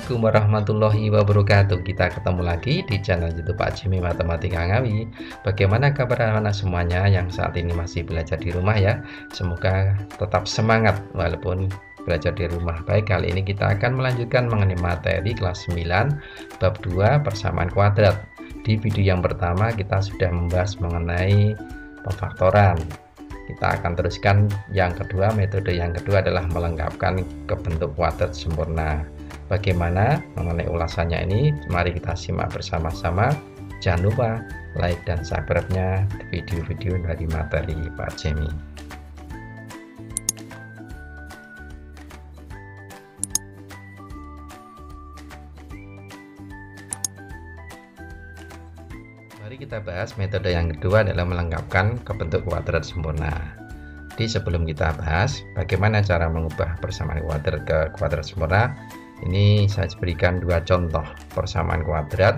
Assalamualaikum warahmatullahi wabarakatuh. Kita ketemu lagi di channel YouTube Pak Jimmy Matematika Ngawi. Bagaimana kabar anak-anak semuanya yang saat ini masih belajar di rumah ya? Semoga tetap semangat walaupun belajar di rumah. Baik, kali ini kita akan melanjutkan mengenai materi kelas 9 bab 2 persamaan kuadrat. Di video yang pertama kita sudah membahas mengenai pemfaktoran. Kita akan teruskan yang kedua. Metode yang kedua adalah melengkapkan ke bentuk kuadrat sempurna. Bagaimana mengenai ulasannya ini? Mari kita simak bersama-sama. Jangan lupa like dan subscribe-nya video-video dari materi Pak Jimmy. Mari kita bahas metode yang kedua adalah melengkapkan ke bentuk kuadrat sempurna. Di sebelum kita bahas bagaimana cara mengubah persamaan kuadrat ke kuadrat sempurna, ini saya berikan dua contoh persamaan kuadrat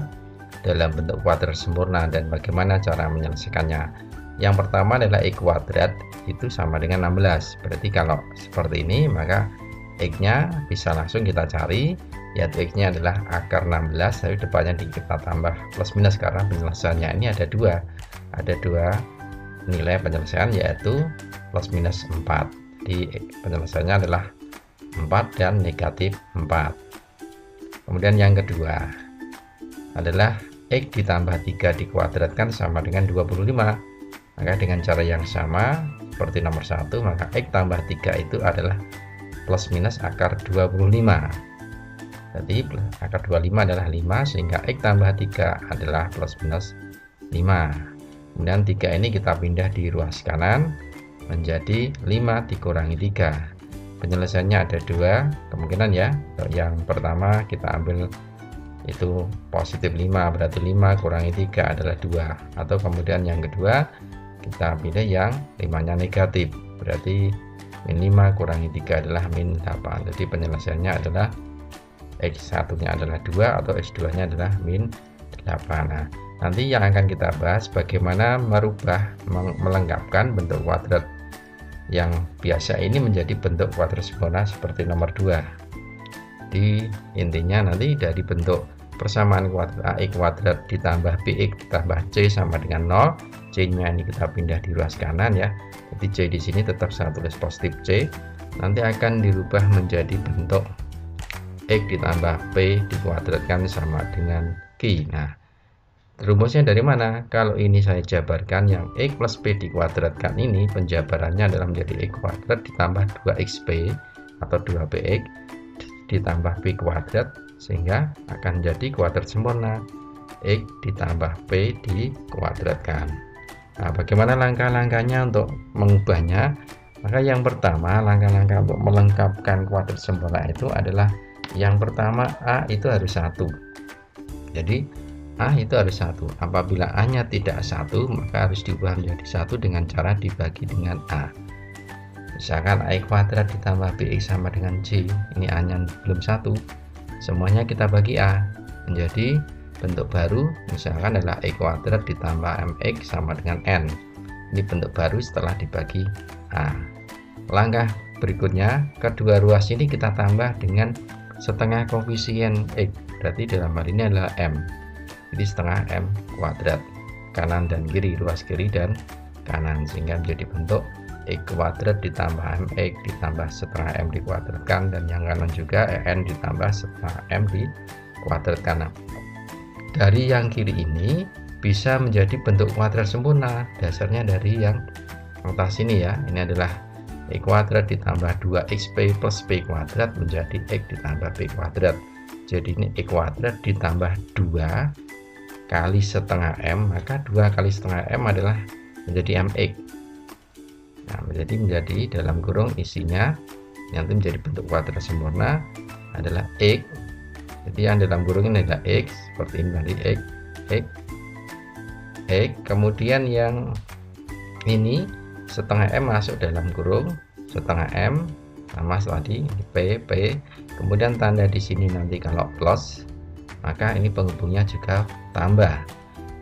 dalam bentuk kuadrat sempurna dan bagaimana cara menyelesaikannya. Yang pertama adalah X kuadrat itu sama dengan 16. Berarti kalau seperti ini maka X-nya bisa langsung kita cari, yaitu X-nya adalah akar 16, tapi depannya kita tambah plus minus karena penyelesaiannya ini ada dua nilai penyelesaian, yaitu plus minus 4. Jadi penyelesaiannya adalah 4 dan negatif 4. Kemudian yang kedua adalah X ditambah 3 dikuadratkan sama dengan 25. Maka dengan cara yang sama seperti nomor 1, maka X tambah 3 itu adalah plus minus akar 25. Jadi akar 25 adalah 5, sehingga X tambah 3 adalah plus minus 5. Kemudian 3 ini kita pindah di ruas kanan menjadi 5 dikurangi 3. Penyelesaiannya ada dua kemungkinan ya. Yang pertama kita ambil itu positif 5, berarti 5 kurangi 3 adalah 2. Atau kemudian yang kedua kita pilih yang 5-nya negatif, berarti min 5 kurangi 3 adalah min 8. Jadi penyelesaiannya adalah X1 nya adalah 2 atau X2 nya adalah min 8. Nah, nanti yang akan kita bahas bagaimana merubah melengkapkan bentuk kuadrat yang biasa ini menjadi bentuk kuadrat sempurna seperti nomor 2. Di intinya nanti dari bentuk persamaan kuadrat AX kuadrat ditambah BX ditambah C sama dengan 0. C-nya ini kita pindah di ruas kanan ya. Jadi C di sini tetap saya tulis positif C. Nanti akan dirubah menjadi bentuk X ditambah P dikuadratkan sama dengan Q. Nah, rumusnya dari mana? Kalau ini saya jabarkan yang X plus P dikuadratkan ini, penjabarannya adalah menjadi X kuadrat ditambah 2XP atau 2PX ditambah P kuadrat, sehingga akan jadi kuadrat sempurna X ditambah P dikuadratkan. Nah, bagaimana langkah-langkahnya untuk mengubahnya? Maka yang pertama, langkah-langkah untuk melengkapkan kuadrat sempurna itu adalah yang pertama A itu harus 1. Jadi A itu harus 1. Apabila A-nya tidak 1, maka harus diubah menjadi 1 dengan cara dibagi dengan A. Misalkan A kuadrat ditambah BX sama dengan C. Ini A-nya belum 1. Semuanya kita bagi A. Menjadi bentuk baru misalkan adalah A kuadrat ditambah MX sama dengan N. Ini bentuk baru setelah dibagi A. Langkah berikutnya, kedua ruas ini kita tambah dengan setengah koefisien X. Berarti dalam hal ini adalah M. Jadi setengah M kuadrat kanan dan kiri, ruas kiri dan kanan, sehingga menjadi bentuk X kuadrat ditambah MX ditambah setengah M dikuadratkan, dan yang kanan juga EN ditambah setengah M dikuadratkan. Nah, dari yang kiri ini bisa menjadi bentuk kuadrat sempurna. Dasarnya dari yang atas ini ya. Ini adalah X kuadrat ditambah 2XP plus P kuadrat menjadi X ditambah P kuadrat. Jadi ini X kuadrat ditambah 2 kali setengah M, maka 2 kali setengah M adalah menjadi MX. Nah, menjadi dalam kurung isinya nanti menjadi bentuk kuadrat sempurna adalah X. Jadi yang dalam kurung ini adalah X, seperti ini tadi X. Kemudian yang ini setengah M masuk dalam kurung setengah M sama tadi P. Kemudian tanda di sini nanti kalau plus, maka ini penghubungnya juga tambah.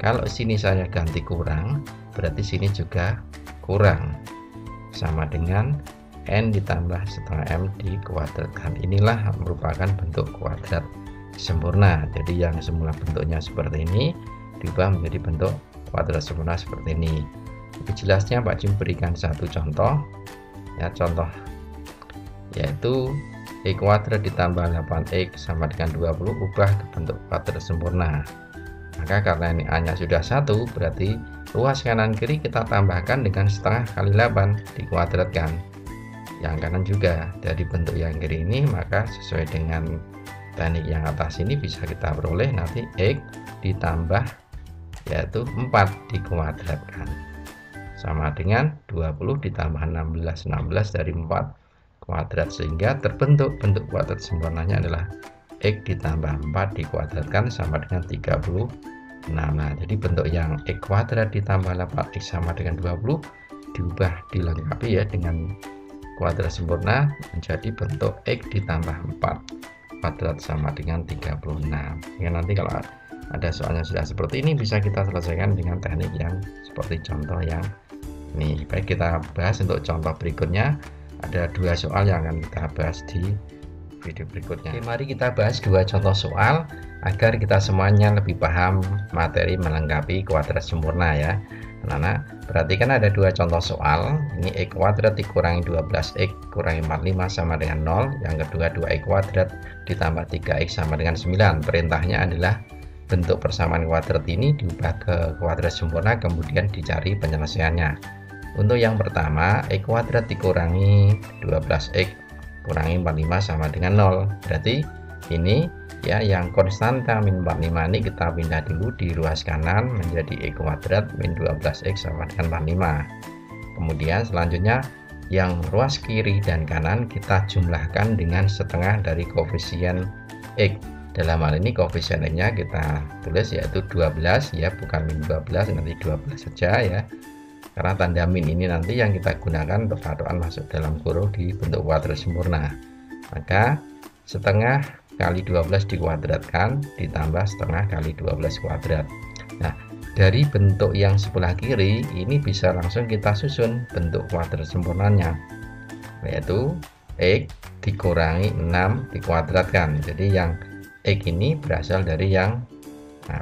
Kalau sini saya ganti kurang, berarti sini juga kurang, sama dengan N ditambah setengah M dikuadratkan. Inilah merupakan bentuk kuadrat sempurna. Jadi yang semula bentuknya seperti ini diubah menjadi bentuk kuadrat sempurna seperti ini. Lebih jelasnya Pak Jim berikan satu contoh ya, contoh yaitu X kuadrat ditambah 8X sama dengan 20 ubah ke bentuk kuadrat sempurna. Maka karena ini A nya sudah 1, berarti ruas kanan kiri kita tambahkan dengan setengah kali 8 dikuadratkan. Yang kanan juga dari bentuk yang kiri ini, maka sesuai dengan teknik yang atas ini bisa kita peroleh nanti X ditambah yaitu 4 dikuadratkan sama dengan 20 ditambah 16 dari 4 kuadrat, sehingga terbentuk bentuk kuadrat sempurnanya adalah X ditambah 4 dikuadratkan sama dengan 36. Nah, jadi bentuk yang X kuadrat ditambah 8X sama dengan 20 diubah dilengkapi ya dengan kuadrat sempurna menjadi bentuk X ditambah 4 kuadrat sama dengan 36. Ya, nanti kalau ada soalnya sudah seperti ini bisa kita selesaikan dengan teknik yang seperti contoh yang ini. Baik, kita bahas untuk contoh berikutnya. Ada 2 soal yang akan kita bahas di video berikutnya. Oke, mari kita bahas 2 contoh soal agar kita semuanya lebih paham materi melengkapi kuadrat sempurna ya. Anak-anak, perhatikan ada 2 contoh soal. Ini X kuadrat dikurangi 12X kurangi 45 sama dengan 0. Yang kedua 2X kuadrat ditambah 3X sama dengan 9. Perintahnya adalah bentuk persamaan kuadrat ini diubah ke kuadrat sempurna, kemudian dicari penyelesaiannya. Untuk yang pertama, X kuadrat dikurangi 12X kurangi 45 sama dengan 0. Berarti ini ya yang konstanta min 45 ini kita pindah dulu di ruas kanan menjadi X kuadrat min 12X sama dengan 45. Kemudian selanjutnya yang ruas kiri dan kanan kita jumlahkan dengan setengah dari koefisien X. Dalam hal ini koefisien X-nya kita tulis yaitu 12 ya, bukan min 12, nanti 12 saja ya. Karena tanda min ini nanti yang kita gunakan untuk patokan masuk dalam kurung di bentuk kuadrat sempurna. Maka setengah kali 12 dikuadratkan ditambah setengah kali 12 kuadrat. Nah, dari bentuk yang sebelah kiri ini bisa langsung kita susun bentuk kuadrat sempurnanya, yaitu X dikurangi 6 dikuadratkan. Jadi yang X ini berasal dari yang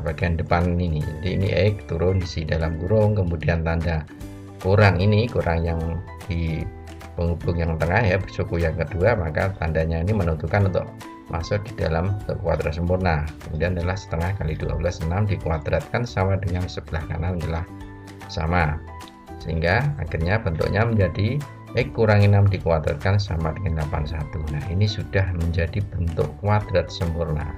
bagian depan ini. Jadi ini X turun di dalam kurung, kemudian tanda kurang ini, kurang yang di penghubung yang tengah ya, suku yang kedua, maka tandanya ini menentukan untuk masuk di dalam kuadrat sempurna. Kemudian adalah setengah kali 12, 6 dikuadratkan sama dengan sebelah kanan adalah sama, sehingga akhirnya bentuknya menjadi X kurangi 6 dikuadratkan sama dengan 81. Nah, ini sudah menjadi bentuk kuadrat sempurna.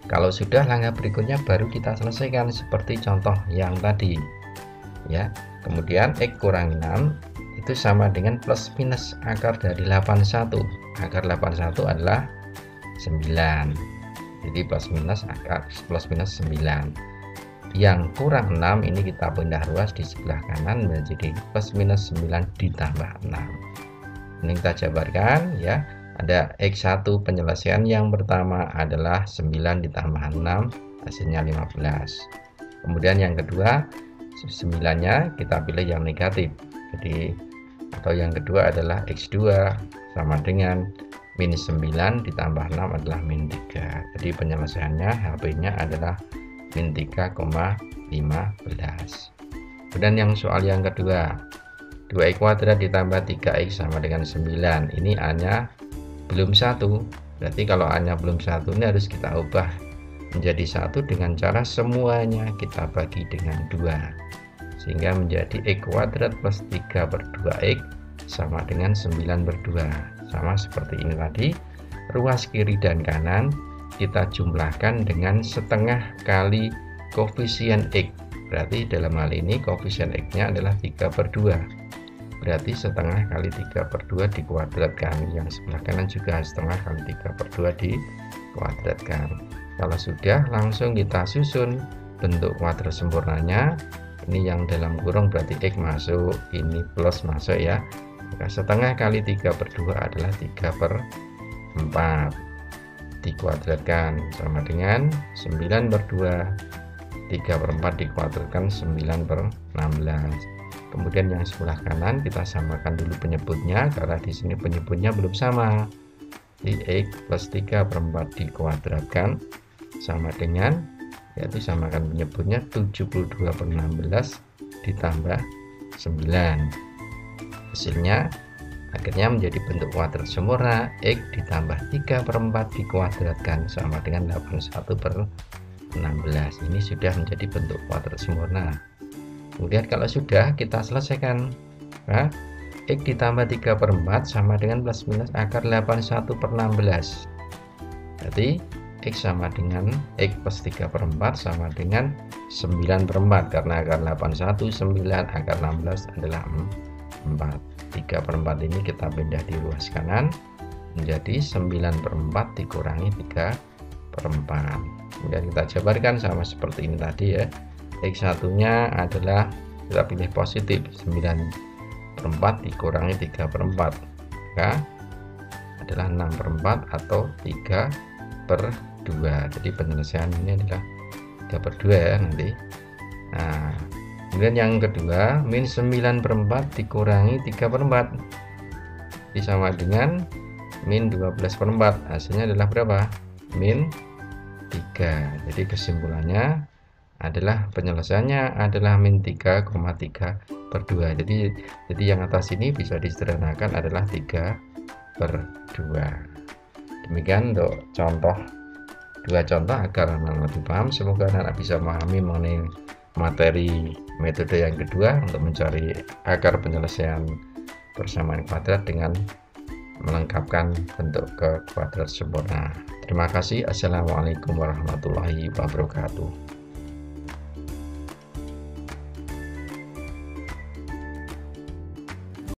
Kalau sudah, langkah berikutnya baru kita selesaikan seperti contoh yang tadi ya. Kemudian X kurangi 6 itu sama dengan plus minus akar dari 81. Akar 81 adalah 9. Jadi plus minus akar plus minus 9. Yang kurang 6 ini kita pindah ruas di sebelah kanan menjadi plus minus 9 ditambah 6. Ini kita jabarkan ya. Ada X1 penyelesaian yang pertama adalah 9 ditambah 6 hasilnya 15. Kemudian yang kedua 9-nya kita pilih yang negatif. Jadi atau yang kedua adalah X2 sama dengan min 9 ditambah 6 adalah min 3. Jadi penyelesaiannya HP-nya adalah min 3,15. Kemudian yang soal yang kedua 2X kuadrat ditambah 3X sama dengan 9. Ini A-nya belum 1. Berarti kalau A-nya belum 1 ini harus kita ubah menjadi 1 dengan cara semuanya kita bagi dengan 2. Sehingga menjadi X kuadrat plus 3/2X sama dengan 9/2. Sama seperti ini tadi. Ruas kiri dan kanan kita jumlahkan dengan setengah kali koefisien X. Berarti dalam hal ini koefisien X-nya adalah 3/2. Berarti setengah kali 3/2 dikuadratkan. Yang sebelah kanan juga setengah kali 3/2 dikuadratkan. Kalau sudah, langsung kita susun bentuk kuadrat sempurnanya. Ini yang dalam kurung berarti X masuk, ini plus masuk ya. Maka setengah kali 3/2 adalah 3/4 dikuadratkan sama dengan 9/2. 3/4 dikuadratkan 9/16. Kemudian yang sebelah kanan kita samakan dulu penyebutnya, karena di sini penyebutnya belum sama. Jadi X plus 3/4 dikuadratkan sama dengan, yaitu samakan penyebutnya 72/16 ditambah 9. Hasilnya akhirnya menjadi bentuk kuadrat sempurna X ditambah 3/4 dikuadratkan sama dengan 81/16. Ini sudah menjadi bentuk kuadrat sempurna. Kemudian kalau sudah, kita selesaikan. Nah, X ditambah 3/4 sama dengan plus minus akar 81/16. Jadi X sama dengan X plus 3/4 sama dengan 9/4, karena akar 81 9, akar 16 adalah 4. 3/4 ini kita pindah di ruas kanan menjadi 9/4 dikurangi 3/4. Kemudian kita jabarkan sama seperti ini tadi ya. X1 nya adalah kita pilih positif, 9/4 dikurangi 3/4, maka adalah 6/4 atau 3/2. Jadi penyelesaian ini adalah 3/2 ya nanti. Nah, kemudian yang kedua, min 9/4 dikurangi 3/4 sama dengan min 12/4. Hasilnya adalah berapa? Min 3. Jadi kesimpulannya adalah penyelesaiannya adalah min 3,3/2. Jadi yang atas ini bisa disederhanakan adalah 3/2. Demikian untuk dua contoh agar anak lebih paham. Semoga anak bisa memahami mengenai materi metode yang kedua untuk mencari akar penyelesaian persamaan kuadrat dengan melengkapkan bentuk ke kuadrat sempurna. Terima kasih. Assalamualaikum warahmatullahi wabarakatuh.